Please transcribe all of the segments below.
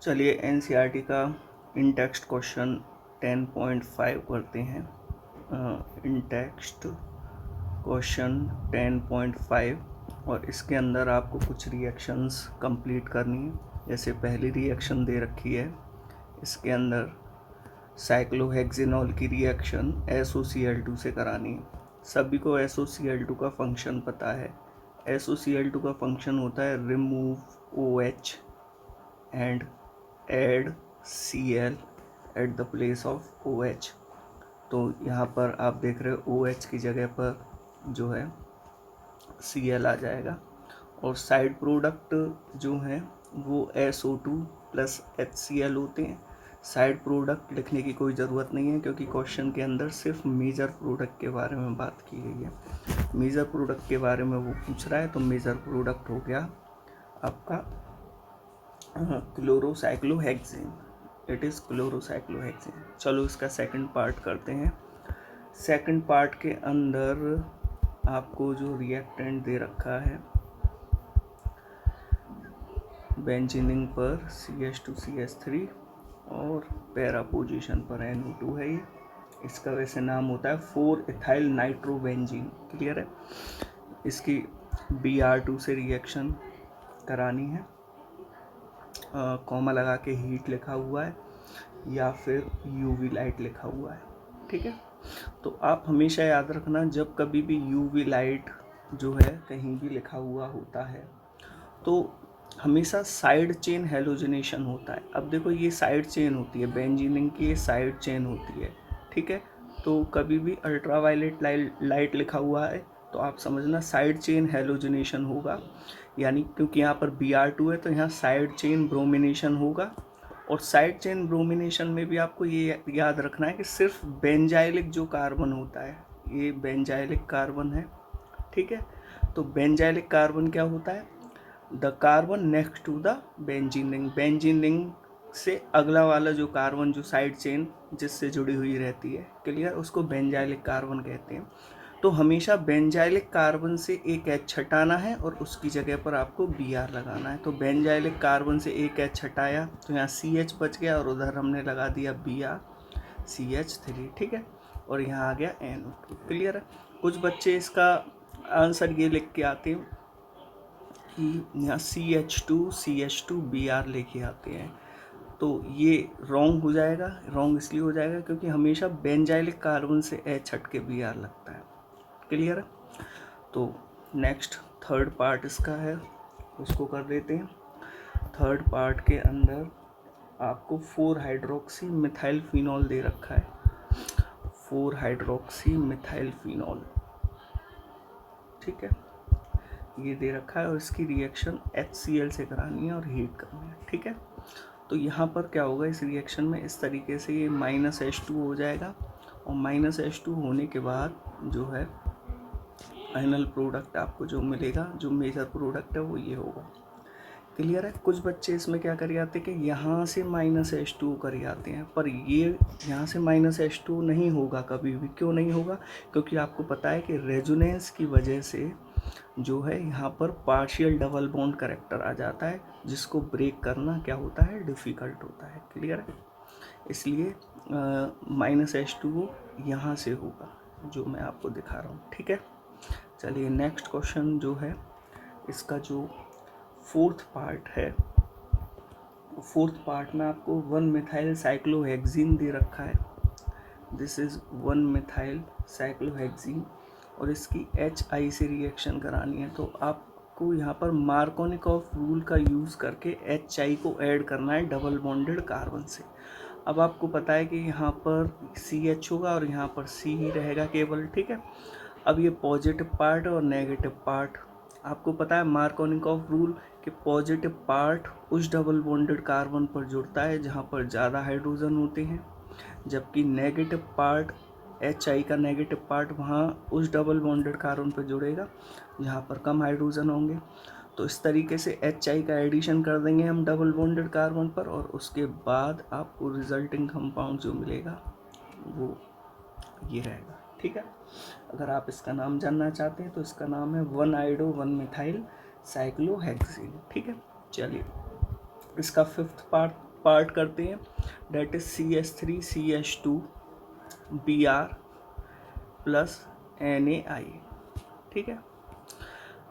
चलिए एनसीईआरटी का इन text question 10.5 करते हैं। इन टेक्स्ट क्वेश्चन 10.5 और इसके अंदर आपको कुछ रिएक्शंस कंप्लीट करनी है। जैसे पहली रिएक्शन दे रखी है, इसके अंदर साइक्लोहेक्सिनॉल की रिएक्शन SOCl2 से करानी है। सभी को SOCl2 का फंक्शन पता है। SOCl2 का फंक्शन होता है remove OH and add Cl at the place of OH। तो यहाँ पर आप देख रहे हो OH की जगह पर जो है Cl आ जाएगा और साइड प्रोडक्ट जो हैं वो SO2 प्लस HCl होते हैं। साइड प्रोडक्ट लिखने की कोई ज़रूरत नहीं है क्योंकि क्वेश्चन के अंदर सिर्फ मेजर प्रोडक्ट के बारे में बात की गई है। मेजर प्रोडक्ट के बारे में वो पूछ रहा है, तो मेजर प्रोडक्ट हो गया आपका क्लोरोसाइक्लोहेक्सेन। It is क्लोरोसाइक्लोहेक्सेन। चलो इसका सेकंड पार्ट करते हैं। सेकंड पार्ट के अंदर आपको जो रिएक्टेंट दे रखा है बेंजीनिंग पर CH2CH3 और पैरा पोजीशन पर NO2 है। ये इसका वैसे नाम होता है 4-इथाइल नाइट्रोबेंजीन। क्लियर है। इसकी Br2 से रिएक्शन करानी है। कॉमा लगा के हीट लिखा हुआ है या फिर UV लाइट लिखा हुआ है। ठीक है। तो आप हमेशा याद रखना, जब कभी भी UV लाइट जो है कहीं भी लिखा हुआ होता है तो हमेशा साइड चेन हेलोजनेशन होता है। अब देखो ये साइड चेन होती है, बेंजीनिंग की ये साइड चेन होती है। ठीक है। तो कभी भी अल्ट्रावायलेट लाइट लिखा हुआ है तो आप समझना साइड चेन हेलोजनेशन होगा, यानी क्योंकि यहाँ पर Br2 है तो यहाँ साइड चेन ब्रोमिनेशन होगा। और साइड चेन ब्रोमिनेशन में भी आपको ये याद रखना है कि सिर्फ बेंजाइलिक जो कार्बन होता है ये बेंजाइलिक कार्बन है। ठीक है। तो बेंजाइलिक कार्बन क्या होता है? The carbon next to the benzene ring. Benzene ring से अगला वाला जो कार्बन जो साइड चेन जिससे जुड़ी हुई रहती है, क्लियर, उसको बेंजाइलिक कार्बन कहते हैं। तो हमेशा बेंजाइलिक कार्बन से एक H हटाना है और उसकी जगह पर आपको Br लगाना है। तो बेंजाइलिक कार्बन से एक H हटाया तो यहाँ CH बच गया और उधर हमने लगा दिया Br CH3। ठीक है। और यहाँ आ गया NO2। क्लियर है। कुछ बच्चे इसका आंसर ये लिख के आते हैं कि यहाँ CH2 Br लेके आते हैं, तो ये रॉन्ग हो जाएगा। रॉन्ग इसलिए हो जाएगा क्योंकि हमेशा बेंजाइलिक कार्बन से H हट के Br लगता है। क्लियर है। तो नेक्स्ट थर्ड पार्ट इसका है, उसको कर देते हैं। थर्ड पार्ट के अंदर आपको 4-हाइड्रोक्सी मिथाइल फिनॉल दे रखा है। 4-हाइड्रोक्सी मिथाइल फिनॉल, ठीक है, ये दे रखा है और इसकी रिएक्शन HCl से करानी है और हीट करनी है। ठीक है। तो यहाँ पर क्या होगा इस रिएक्शन में, इस तरीके से ये -H2 हो जाएगा और -H2 होने के बाद जो है फाइनल प्रोडक्ट आपको जो मिलेगा, जो मेजर प्रोडक्ट है वो ये होगा। क्लियर है। कुछ बच्चे इसमें क्या कर जाते हैं कि यहाँ से -H2 कर जाते हैं, पर ये यहाँ से -H2 नहीं होगा कभी भी। क्यों नहीं होगा? क्योंकि आपको पता है कि रेजोनेंस की वजह से जो है यहाँ पर पार्शियल डबल बॉन्ड करेक्टर आ जाता है, जिसको ब्रेक करना क्या होता है, डिफ़िकल्ट होता है। क्लियर है। इसलिए -H2 यहाँ से होगा जो मैं आपको दिखा रहा हूँ। ठीक है। चलिए नेक्स्ट क्वेश्चन जो है इसका जो फोर्थ पार्ट है, फोर्थ पार्ट में आपको 1-मिथाइल साइक्लोहेक्सीन दे रखा है। दिस इज़ 1-मिथाइल साइक्लोहेक्सीन और इसकी HI से रिएक्शन करानी है। तो आपको यहाँ पर मार्कोनिकॉफ रूल का यूज़ करके HI को ऐड करना है डबल बॉन्डेड कार्बन से। अब आपको पता है कि यहाँ पर CH होगा और यहाँ पर C ही रहेगा केवल। ठीक है। अब ये पॉजिटिव पार्ट और नेगेटिव पार्ट, आपको पता है मार्कोनिकॉफ रूल कि पॉजिटिव पार्ट उस डबल बॉन्डेड कार्बन पर जुड़ता है जहाँ पर ज़्यादा हाइड्रोजन होते हैं, जबकि नेगेटिव पार्ट HI का नेगेटिव पार्ट वहाँ उस डबल बॉन्डेड कार्बन पर जुड़ेगा जहाँ पर कम हाइड्रोजन होंगे। तो इस तरीके से HI का एडिशन कर देंगे हम डबल बॉन्डेड कार्बन पर और उसके बाद आपको रिजल्टिंग कंपाउंड जो मिलेगा वो ये रहेगा। ठीक है। अगर आप इसका नाम जानना चाहते हैं तो इसका नाम है 1-आइडो 1-मिथाइल साइक्लोहेक्सीन। ठीक है। चलिए इसका फिफ्थ पार्ट पार्ट करते हैं, that is CH3CH2 Br plus NaI। ठीक है,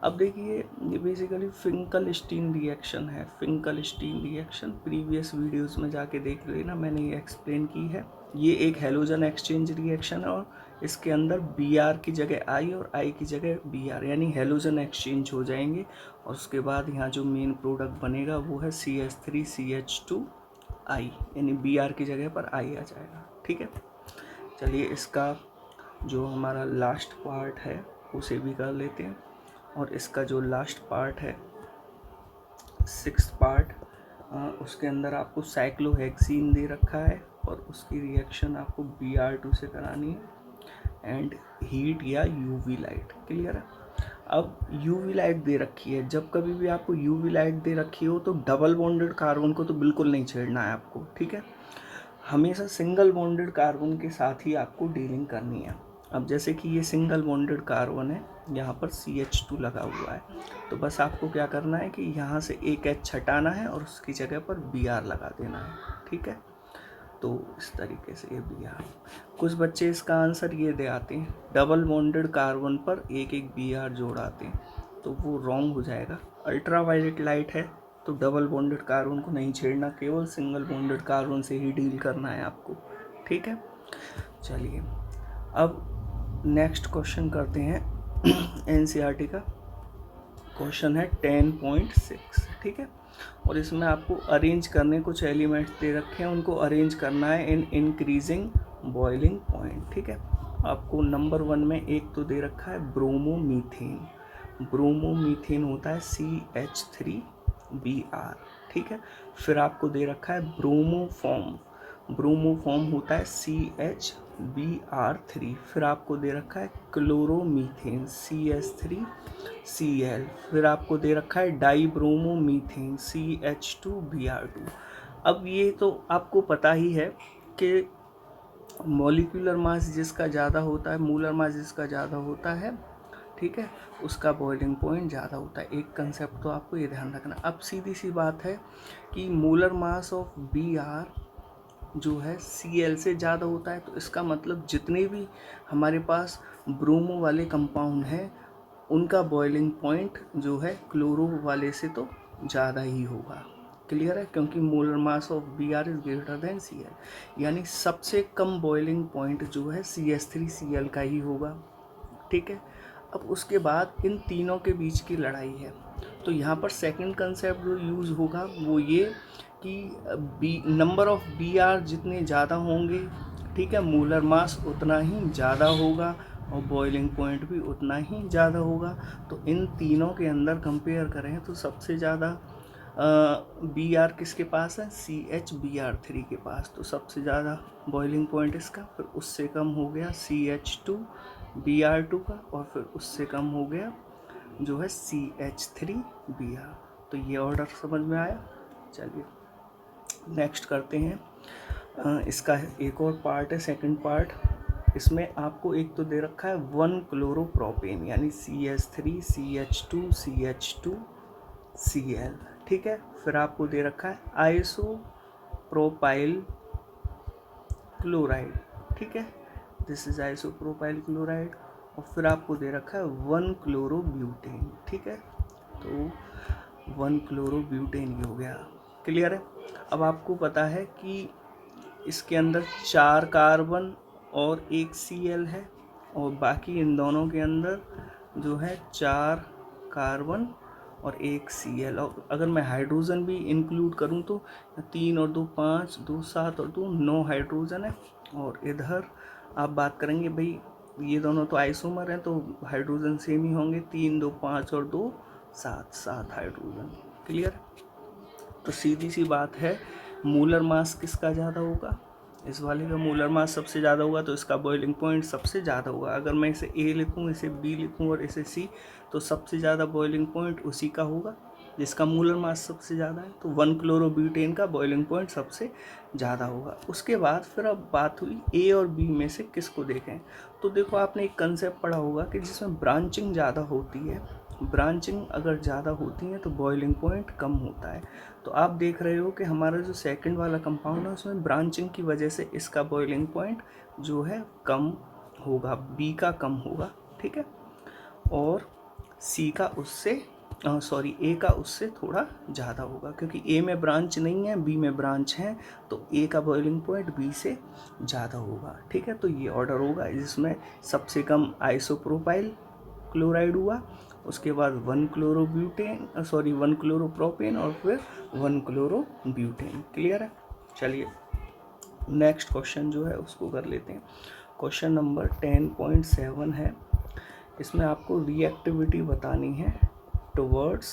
अब देखिए ये बेसिकली फिंकलस्टीन रिएक्शन है। फिंकलस्टीन रिएक्शन प्रीवियस वीडियोस में जाके देख लेना, मैंने ये एक्सप्लेन की है। ये एक हेलोजन एक्सचेंज रिएक्शन है और इसके अंदर Br की जगह I और I की जगह Br, यानी हेलोजन एक्सचेंज हो जाएंगे और उसके बाद यहाँ जो मेन प्रोडक्ट बनेगा वो है CH3CH2I, यानी Br की जगह पर I आ जाएगा। ठीक है, चलिए इसका जो हमारा लास्ट पार्ट है उसे भी कर लेते हैं। और इसका जो लास्ट पार्ट है, 6th पार्ट, उसके अंदर आपको साइक्लोहेक्सीन दे रखा है और उसकी रिएक्शन आपको Br2 से करानी है एंड हीट या UV लाइट। क्लियर है। अब UV लाइट दे रखी है, जब कभी भी आपको UV लाइट दे रखी हो तो डबल बॉन्डेड कार्बन को तो बिल्कुल नहीं छेड़ना है आपको। ठीक है, हमेशा सिंगल बॉन्डेड कार्बन के साथ ही आपको डीलिंग करनी है। अब जैसे कि ये सिंगल बॉन्डेड कार्बन है, यहाँ पर CH2 लगा हुआ है, तो बस आपको क्या करना है कि यहाँ से एक H हटाना है और उसकी जगह पर Br लगा देना है। ठीक है, तो इस तरीके से ये Br। कुछ बच्चे इसका आंसर ये दे आते हैं डबल बॉन्डेड कार्बन पर एक एक Br जोड़ आते हैं, तो वो रॉन्ग हो जाएगा। अल्ट्रावायलेट लाइट है तो डबल बॉन्डेड कार्बन को नहीं छेड़ना, केवल सिंगल बॉन्डेड कार्बन से ही डील करना है आपको। ठीक है, चलिए अब नेक्स्ट क्वेश्चन करते हैं। NCERT का क्वेश्चन है 10.6। ठीक है, और इसमें आपको अरेंज करने कुछ एलिमेंट्स दे रखे हैं, उनको अरेंज करना है इन इंक्रीजिंग बॉइलिंग पॉइंट। ठीक है, आपको नंबर 1 में एक तो दे रखा है ब्रोमोमीथेन। ब्रोमोमीथेन होता है CH3Br। ठीक है, फिर आपको दे रखा है ब्रोमोफॉर्म। ब्रोमोफॉर्म होता है CHBr3। फिर आपको दे रखा है क्लोरोमीथेन CH3Cl। फिर आपको दे रखा है डाइब्रोमोमीथेन CH2Br2। अब ये तो आपको पता ही है कि मॉलिक्यूलर मास जिसका ज़्यादा होता है, मोलर मास जिसका ज़्यादा होता है, ठीक है, उसका बॉइलिंग पॉइंट ज़्यादा होता है। एक कंसेप्ट तो आपको ये ध्यान रखना। अब सीधी सी बात है कि मोलर मास ऑफ Br जो है Cl से ज़्यादा होता है, तो इसका मतलब जितने भी हमारे पास ब्रोमो वाले कंपाउंड हैं उनका बॉइलिंग पॉइंट जो है क्लोरो वाले से तो ज़्यादा ही होगा। क्लियर है, क्योंकि molar mass of Br is greater than Cl, यानी सबसे कम बॉइलिंग पॉइंट जो है CH3Cl का ही होगा। ठीक है, अब उसके बाद इन तीनों के बीच की लड़ाई है, तो यहाँ पर सेकंड कंसेप्ट जो यूज़ होगा वो ये कि नंबर ऑफ Br जितने ज़्यादा होंगे, ठीक है, मोलर मास उतना ही ज़्यादा होगा और बॉइलिंग पॉइंट भी उतना ही ज़्यादा होगा। तो इन तीनों के अंदर कंपेयर करें तो सबसे ज़्यादा Br किसके पास है, CHBr3 के पास, तो सबसे ज़्यादा बॉइलिंग पॉइंट इसका। फिर उससे कम हो गया CH2Br2 का, और फिर उससे कम हो गया जो है CH3Br। तो ये ऑर्डर समझ में आया। चलिए नेक्स्ट करते हैं। इसका एक और पार्ट है, सेकंड पार्ट। इसमें आपको एक तो दे रखा है 1 क्लोरोप्रोपेन, यानी CH3CH2CH2Cl। ठीक है, फिर आपको दे रखा है आइसोप्रोपाइल क्लोराइड। ठीक है, दिस इज आइसोप्रोपाइल क्लोराइड। और फिर आपको दे रखा है 1 क्लोरोब्यूटेन। ठीक है, तो 1 क्लोरोब्यूटेन ये हो गया। क्लियर है। अब आपको पता है कि इसके अंदर 4 कार्बन और 1 Cl है, और बाकी इन दोनों के अंदर जो है 4 कार्बन और 1 Cl। और अगर मैं हाइड्रोजन भी इंक्लूड करूं तो 3 और 2 5, 2 7 और 2 9 हाइड्रोजन है। और इधर आप बात करेंगे भाई ये दोनों तो आइसोमर हैं तो हाइड्रोजन सेम ही होंगे, 3 2 5 और 2 7 हाइड्रोजन। क्लियर। तो सीधी सी बात है, मोलर मास किसका ज़्यादा होगा, इस वाले का मोलर मास सबसे ज़्यादा होगा, तो इसका बॉइलिंग पॉइंट सबसे ज़्यादा होगा। अगर मैं इसे A लिखूँ, इसे B लिखूँ और इसे C, तो सबसे ज़्यादा बॉइलिंग पॉइंट उसी का होगा जिसका मोलर मास सबसे ज़्यादा है। तो 1 क्लोरोब्यूटेन का बॉइलिंग पॉइंट सबसे ज़्यादा होगा। उसके बाद फिर अब बात हुई A और B में से किसको देखें। तो देखो आपने एक कंसेप्ट पढ़ा होगा कि जिसमें ब्रांचिंग ज़्यादा होती है, ब्रांचिंग अगर ज़्यादा होती है तो बॉइलिंग पॉइंट कम होता है। तो आप देख रहे हो कि हमारा जो सेकंड वाला कंपाउंड है उसमें ब्रांचिंग की वजह से इसका बॉइलिंग पॉइंट जो है कम होगा, बी का कम होगा, ठीक है, और सी का उससे ए का उससे थोड़ा ज़्यादा होगा, क्योंकि ए में ब्रांच नहीं है, बी में ब्रांच है, तो ए का बॉइलिंग पॉइंट बी से ज़्यादा होगा, ठीक है। तो ये ऑर्डर होगा, जिसमें सबसे कम आइसोप्रोपाइल क्लोराइड हुआ, उसके बाद 1 क्लोरोप्रोपेन और फिर 1 क्लोरोब्यूटेन। क्लियर है। चलिए नेक्स्ट क्वेश्चन जो है उसको कर लेते हैं। क्वेश्चन नंबर 10.7 है। इसमें आपको रिएक्टिविटी बतानी है टुवर्ड्स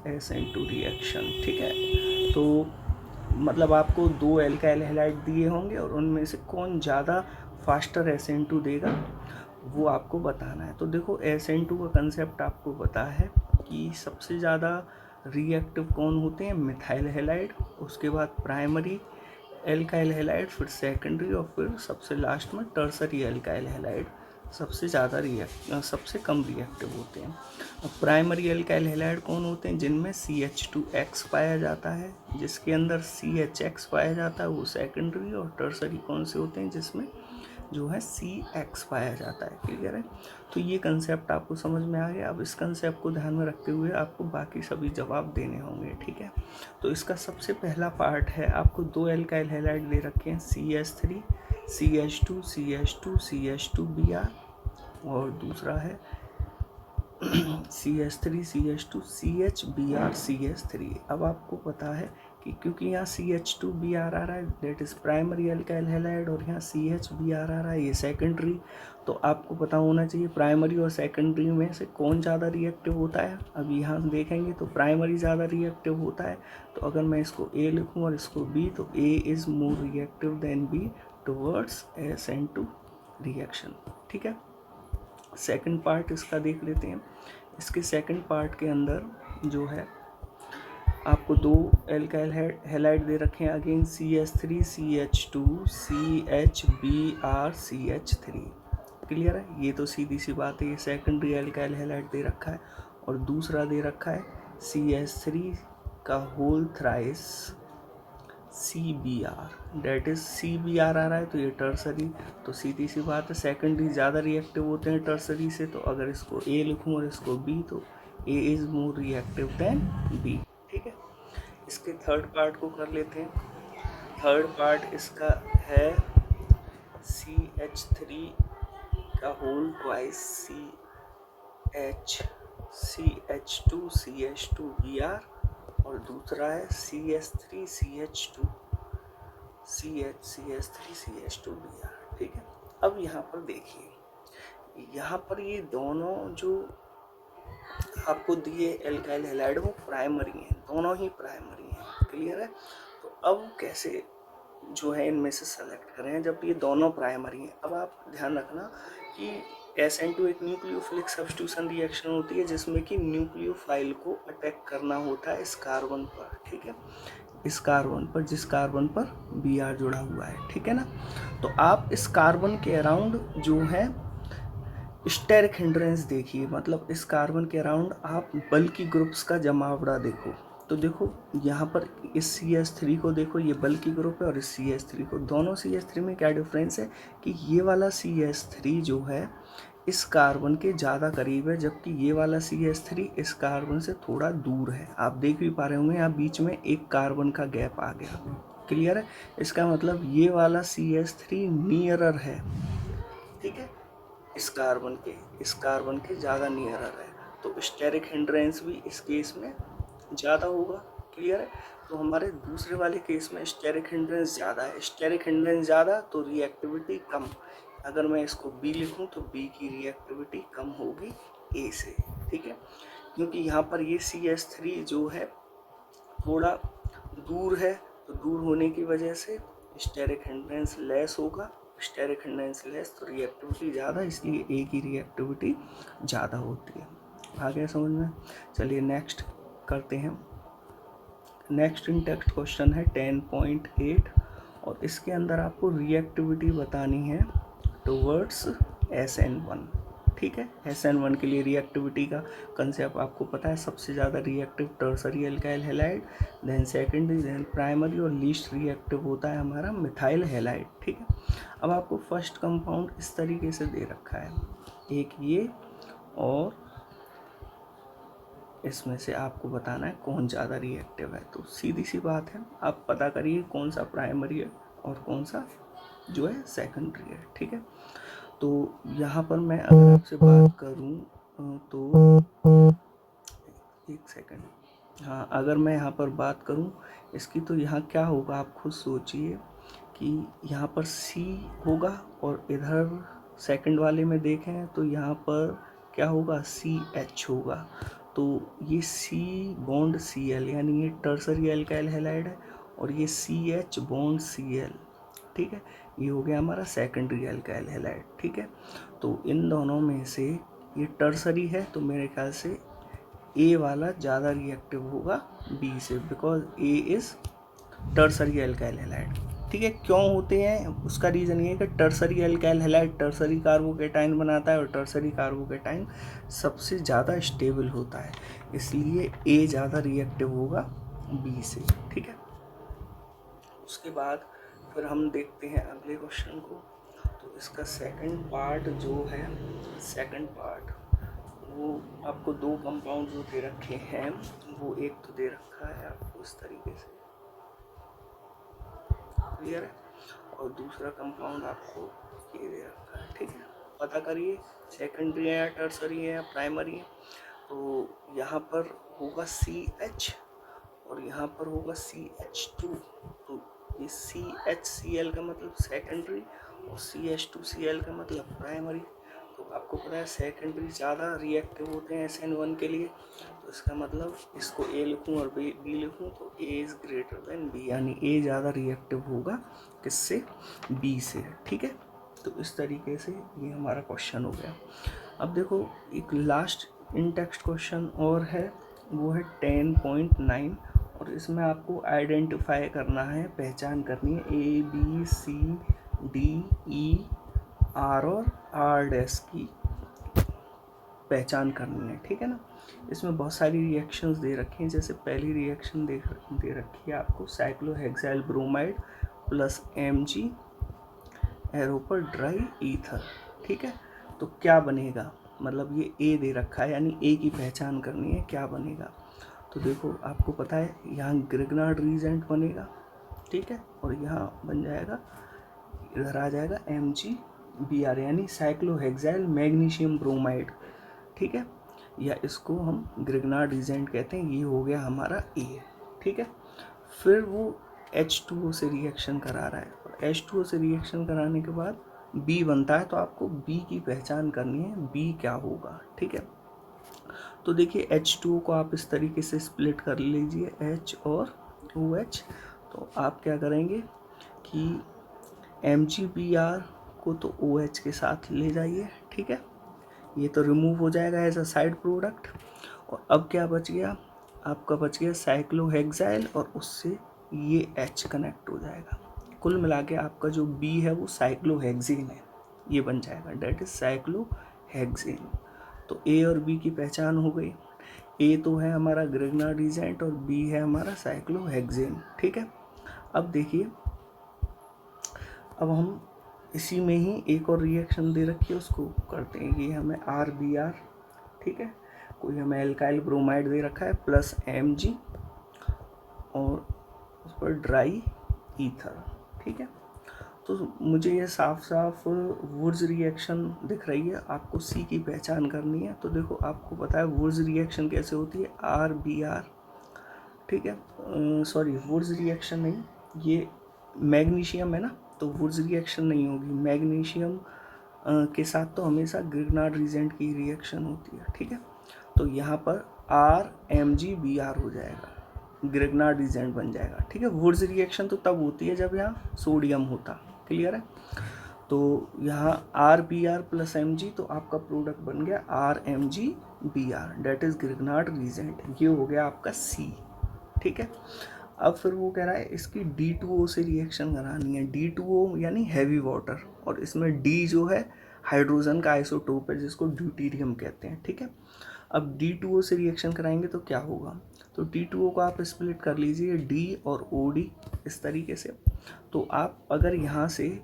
SN2 रिएक्शन, ठीक है। तो मतलब आपको 2 एल्काइल हैलाइड दिए होंगे और उनमें से कौन ज़्यादा फास्टर SN2 देगा वो आपको बताना है। तो देखो SN2 का कंसेप्ट आपको पता है कि सबसे ज़्यादा रिएक्टिव कौन होते हैं, मिथाइल हैलाइड, उसके बाद प्राइमरी एल्काइल हैलाइड, फिर सेकेंडरी और फिर सबसे लास्ट में टर्सरी एल्काइल हैलाइड सबसे कम रिएक्टिव होते हैं। अब प्राइमरी एल्काइल हैलाइड कौन होते हैं, जिनमें CH2X पाया जाता है, जिसके अंदर CHX पाया जाता है वो सेकेंडरी, और टर्सरी कौन से होते हैं, जिसमें जो है CX पाया जाता है। क्लियर है। तो ये कंसेप्ट आपको समझ में आ गया। अब इस कंसेप्ट को ध्यान में रखते हुए आपको बाकी सभी जवाब देने होंगे, ठीक है। तो इसका सबसे पहला पार्ट है, आपको 2 एल्काइल हैलाइड दे रखे हैं, CH3 CH2 CH2 CH2Br, और दूसरा है CH3 CH2 CHBr CH3। अब आपको पता है कि क्योंकि यहाँ CH2Br आ रहा है that is primary alkyl halide, और यहाँ CHBr आ रहा है ये सेकेंडरी, तो आपको पता होना चाहिए प्राइमरी और सेकेंडरी में से कौन ज़्यादा रिएक्टिव होता है। अब यहाँ देखेंगे तो प्राइमरी ज़्यादा रिएक्टिव होता है, तो अगर मैं इसको A लिखूँ और इसको B, तो A is more reactive than B towards SN2 reaction, ठीक है। सेकंड पार्ट इसका देख लेते हैं। इसके सेकंड पार्ट के अंदर जो है आपको 2 एल्काइल हैलाइड दे रखे हैं, again CH3 CH2 CHBr CH3। Clear है। ये तो सीधी सी बात है, ये सेकेंडरी एल्काइल हैलाइड दे रखा है, और दूसरा दे रखा है CH3 का whole thrice CBr, that is CBr आ रहा है, तो ये टर्सरी, तो सीधी सी बात है सेकेंडरी ज़्यादा रिएक्टिव होते हैं टर्सरी से, तो अगर इसको A लिखूँ और इसको B, तो A is more reactive than B, ठीक है। इसके थर्ड पार्ट को कर लेते हैं। थर्ड पार्ट इसका है CH3 का होल ट्वाइस CH2 CH2Br, और दूसरा है CH3 CH2 CH3 CH2Br, ठीक है। अब यहाँ पर देखिए, यहाँ पर ये दोनों जो आपको दिए एल्काइल हैलाइड वो प्राइमरी हैं, दोनों ही प्राइमरी हैं। क्लियर है। तो अब कैसे जो है इनमें से सेलेक्ट करें जब ये दोनों प्राइमरी हैं। अब आप ध्यान रखना कि SN2 एक न्यूक्लियोफिलिक सब्स्टिट्यूशन रिएक्शन होती है, जिसमें कि न्यूक्लियोफाइल को अटैक करना होता है इस कार्बन पर, ठीक है, इस कार्बन पर जिस कार्बन पर Br जुड़ा हुआ है, ठीक है ना। तो आप इस कार्बन के अराउंड जो है स्टेरिक हिंड्रेंस देखिए, मतलब इस कार्बन के अराउंड आप बल्कि ग्रुप्स का जमावड़ा देखो। तो देखो यहाँ पर इस CH3 को देखो, ये बल्कि ग्रुप है, और इस CH3 को, दोनों CH3 में क्या डिफरेंस है कि ये वाला CH3 जो है इस कार्बन के ज़्यादा करीब है, जबकि ये वाला CH3 इस कार्बन से थोड़ा दूर है। आप देख भी पा रहे होंगे यहाँ बीच में एक कार्बन का गैप आ गया। क्लियर है। इसका मतलब ये वाला CH3 नियरर है, ठीक है, इस कार्बन के ज़्यादा नियरर है, तो स्टेरिक हिंड्रेंस भी इस केस में ज़्यादा होगा। क्लियर है। तो हमारे दूसरे वाले केस में स्टेरिक हिंड्रेंस ज़्यादा है, स्टेरिक हिंड्रेंस ज़्यादा तो रिएक्टिविटी कम। अगर मैं इसको B लिखूं तो B की रिएक्टिविटी कम होगी A से, ठीक है, क्योंकि यहाँ पर ये CH3 जो है थोड़ा दूर है, तो दूर होने की वजह से स्टेरिक हिंड्रेंस लेस होगा, स्टेरिक हिंड्रेंस लेस तो रिएक्टिविटी ज़्यादा, इसलिए A की रिएक्टिविटी ज़्यादा होती है। आ गया समझ में। चलिए नेक्स्ट करते हैं। नेक्स्ट इन टेक्स्ट क्वेश्चन है 10.8, और इसके अंदर आपको रिएक्टिविटी बतानी है टुवर्ड्स SN1, ठीक है। SN1 के लिए रिएक्टिविटी का कंसेप्ट आपको पता है, सबसे ज़्यादा reactive tertiary alkyl halide, then secondary, then primary, और लीस्ट रिएक्टिव होता है हमारा मिथाइल हैलाइड। ठीक है। अब आपको फर्स्ट कंपाउंड इस तरीके से दे रखा है, एक ये, और इसमें से आपको बताना है कौन ज़्यादा रिएक्टिव है। तो सीधी सी बात है, आप पता करिए कौन सा प्राइमरी है और कौन सा जो है सेकेंडरी है। ठीक है। तो यहाँ पर मैं अगर आपसे बात करूँ तो एक सेकंड, हाँ, अगर मैं यहाँ पर बात करूँ इसकी, तो यहाँ क्या होगा आप खुद सोचिए कि यहाँ पर C होगा, और इधर सेकंड वाले में देखें तो यहाँ पर क्या होगा, CH होगा। तो ये C बॉन्ड Cl, यानी ये टर्सरी अल्काइल हैलाइड है, और ये CH बॉन्ड Cl, ठीक है, ये हो गया हमारा सेकेंडरी अल्काइल हैलाइड। ठीक है। तो इन दोनों में से ये टर्सरी है, तो मेरे ख्याल से ए वाला ज़्यादा रिएक्टिव होगा बी से, because A is tertiary alkyl halide. ठीक है। क्यों होते हैं, उसका रीज़न ये है कि tertiary alkyl halide tertiary carbocation बनाता है, और टर्सरी कार्बोकेटाइन सबसे ज़्यादा स्टेबल होता है, इसलिए ए ज़्यादा रिएक्टिव होगा बी से। ठीक है। उसके बाद फिर हम देखते हैं अगले क्वेश्चन को। तो इसका सेकंड पार्ट जो है, सेकंड पार्ट वो आपको दो कंपाउंड जो दे रखे हैं, वो एक तो दे रखा है आपको इस तरीके से, क्लियर है, और दूसरा कंपाउंड आपको ये दे रखा है। ठीक है। पता करिए सेकेंडरी है या टर्सरी है या प्राइमरी है। तो यहाँ पर होगा CH और यहाँ पर होगा CH2। तो ये CHCl का मतलब सेकेंडरी, और CH2Cl का मतलब प्राइमरी। तो आपको पता है सेकेंडरी ज़्यादा रिएक्टिव होते हैं SN1 के लिए, तो इसका मतलब इसको A लिखूँ और B लिखूँ, तो A is greater than B, यानी A ज़्यादा रिएक्टिव होगा किससे, B से। ठीक है। तो इस तरीके से ये हमारा क्वेश्चन हो गया। अब देखो एक लास्ट इन टेक्स्ट क्वेश्चन और है, वो है 10.9, और इसमें आपको आइडेंटिफाई करना है, पहचान करनी है ABCDER और R' की पहचान करनी है। ठीक है ना। इसमें बहुत सारी रिएक्शंस दे रखी हैं, जैसे पहली रिएक्शन दे रखी है आपको cyclohexyl bromide plus Mg arrow पर ड्राई ईथर। ठीक है। तो क्या बनेगा, मतलब ये A दे रखा है, यानी A की पहचान करनी है, क्या बनेगा। तो देखो आपको पता है यहाँ ग्रिग्नार्ड रीजेंट बनेगा, ठीक है, और यहाँ बन जाएगा, इधर आ जाएगा MgBr, यानी साइक्लोहेक्साइल मैग्नीशियम ब्रोमाइड। ठीक है, या इसको हम ग्रिग्नार्ड रीजेंट कहते हैं। ये हो गया हमारा A। ठीक है। फिर वो H2O से रिएक्शन करा रहा है, और H2O से रिएक्शन कराने के बाद B बनता है, तो आपको B की पहचान करनी है, B क्या होगा। ठीक है। तो देखिए H2O को आप इस तरीके से स्प्लिट कर लीजिए, H और OH। तो आप क्या करेंगे कि MgBr को तो OH के साथ ले जाइए। ठीक है। ये तो रिमूव हो जाएगा एज अ साइड प्रोडक्ट, और अब क्या बच गया, आपका बच गया साइक्लोहेक्साइल, और उससे ये H कनेक्ट हो जाएगा। कुल मिला के आपका जो B है वो साइक्लोहेक्सेन है, ये बन जाएगा, डेट इज साइक्लोहेक्सेन। तो A और B की पहचान हो गई। A तो है हमारा ग्रिग्नार्ड रीजेंट और B है हमारा साइक्लोहेक्सेन। ठीक है। अब देखिए, अब हम इसी में ही एक और रिएक्शन दे रखी है, उसको करते हैं। ये हमें RBr, ठीक है, कोई हमें एल्काइल ब्रोमाइड दे रखा है प्लस Mg और उस पर ड्राई ईथर। ठीक है। तो मुझे ये साफ साफ वुर्ज रिएक्शन दिख रही है, आपको C की पहचान करनी है। तो देखो आपको पता है वुर्ज रिएक्शन कैसे होती है, RBr, ठीक है, सॉरी वुर्ज रिएक्शन नहीं, ये मैग्नीशियम है ना, तो वुर्ज रिएक्शन नहीं होगी। मैग्नीशियम के साथ तो हमेशा ग्रिग्नार्ड रीजेंट की रिएक्शन होती है। ठीक है। तो यहाँ पर RMgBr हो जाएगा, ग्रिग्नार्ड रीजेंट बन जाएगा। ठीक है। वुर्ज रिएक्शन तो तब होती है जब यहाँ सोडियम होता, क्लियर है। तो यहाँ RBr प्लस Mg, तो आपका प्रोडक्ट बन गया RMgBr, that is Grignard reagent. ये हो गया आपका C। ठीक है। अब फिर वो कह रहा है इसकी D2O से रिएक्शन करानी है। D2O यानी हैवी वाटर, और इसमें D जो है हाइड्रोजन का आइसोटोप है जिसको ड्यूटेरियम कहते हैं, ठीक है। अब D2O से रिएक्शन कराएंगे तो क्या होगा, तो D2O को आप स्प्लिट कर लीजिए D और OD इस तरीके से। तो आप अगर यहाँ से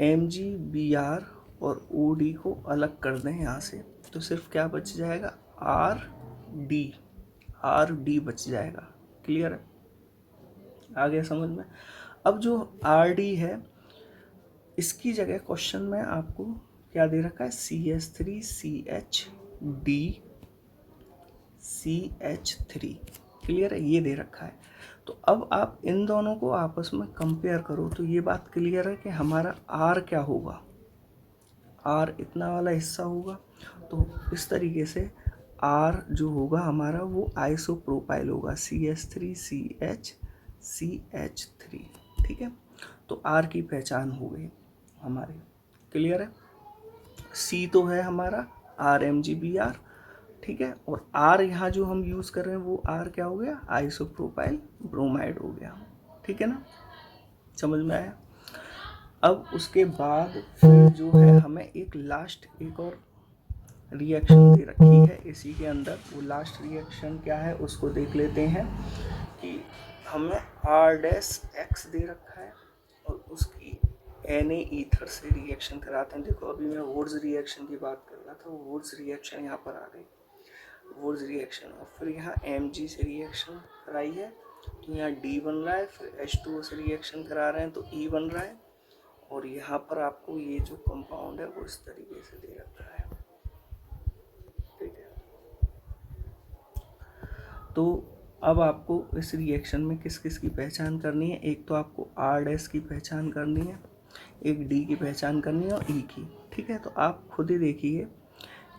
MgBr और OD को अलग कर दें यहाँ से, तो सिर्फ क्या बच जाएगा, RD बच जाएगा। क्लियर है, आ गया समझ में। अब जो RD है इसकी जगह क्वेश्चन में आपको क्या दे रखा है, CH3CH3। क्लियर है, ये दे रखा है। तो अब आप इन दोनों को आपस में कंपेयर करो तो ये बात क्लियर है कि हमारा R क्या होगा, R इतना वाला हिस्सा होगा। तो इस तरीके से R जो होगा हमारा वो आइसोप्रोपाइल होगा, CH3CH3, ठीक है। तो R की पहचान हो गई हमारी। क्लियर है, C तो है हमारा RMgBr, ठीक है। और R यहाँ जो हम यूज़ कर रहे हैं वो R क्या हो गया, आइसोप्रोपाइल ब्रोमाइड हो गया, ठीक है ना, समझ में आया। अब उसके बाद फिर जो है हमें एक और रिएक्शन दे रखी है इसी के अंदर। वो लास्ट रिएक्शन क्या है उसको देख लेते हैं कि हमें R-X दे रखा है और उसकी Na ईथर से रिएक्शन कराते हैं। देखो अभी मैं वुड्स रिएक्शन की बात कर रहा था, वुड्स रिएक्शन यहाँ पर आ गई, वुड्स रिएक्शन। और फिर यहाँ Mg से रिएक्शन कराई है तो यहाँ D बन रहा है, फिर H2O से रिएक्शन करा रहे हैं तो E बन रहा है। और यहाँ पर आपको ये जो कंपाउंड है वो इस तरीके से दे रखा है, ठीक है। तो अब आपको इस रिएक्शन में किस किस की पहचान करनी है, एक तो आपको R- की पहचान करनी है, एक D की पहचान करनी है और E की, ठीक है। तो आप खुद ही देखिए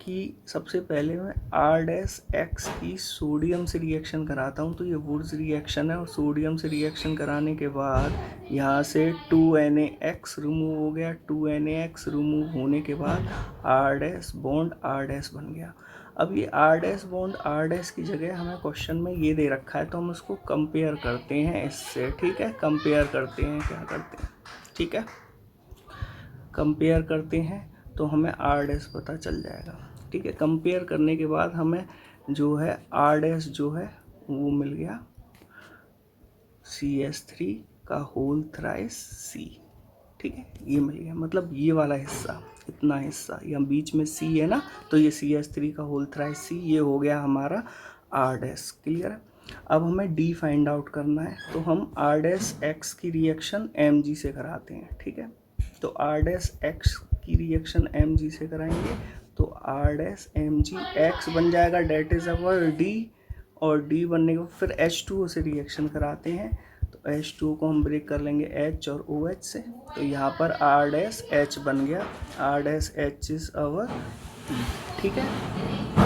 कि सबसे पहले मैं R-X की सोडियम से रिएक्शन कराता हूँ। तो ये वुड्स रिएक्शन है और सोडियम से रिएक्शन कराने के बाद यहाँ से 2NaX रिमूव हो गया, 2NaX रिमूव होने के बाद R- बॉन्ड R- बन गया। अब ये R- बॉन्ड R- की जगह हमें क्वेश्चन में ये दे रखा है तो हम उसको कंपेयर करते हैं इससे, ठीक है। कंपेयर करते हैं, क्या करते हैं, ठीक है, कंपेयर करते हैं तो हमें R- पता चल जाएगा, ठीक है। कंपेयर करने के बाद हमें जो है R- जो है वो मिल गया CH3 का होल थ्राइस C, ठीक है। ये मिल गया, मतलब ये वाला हिस्सा, इतना हिस्सा, यहाँ बीच में C है ना, तो ये CH3 का होल थ्राइस C, ये हो गया हमारा R-। क्लियर है। अब हमें D फाइंड आउट करना है तो हम R-X की रिएक्शन Mg से कराते हैं, ठीक है। तो R-X की रिएक्शन Mg से कराएंगे तो R-Mg X बन जाएगा, डेट इज अवर D। और D बनने के बाद फिर H2O से रिएक्शन कराते हैं तो H2O को हम ब्रेक कर लेंगे H और OH से। तो यहाँ पर R-H बन गया, R-H इज अवर E, ठीक है।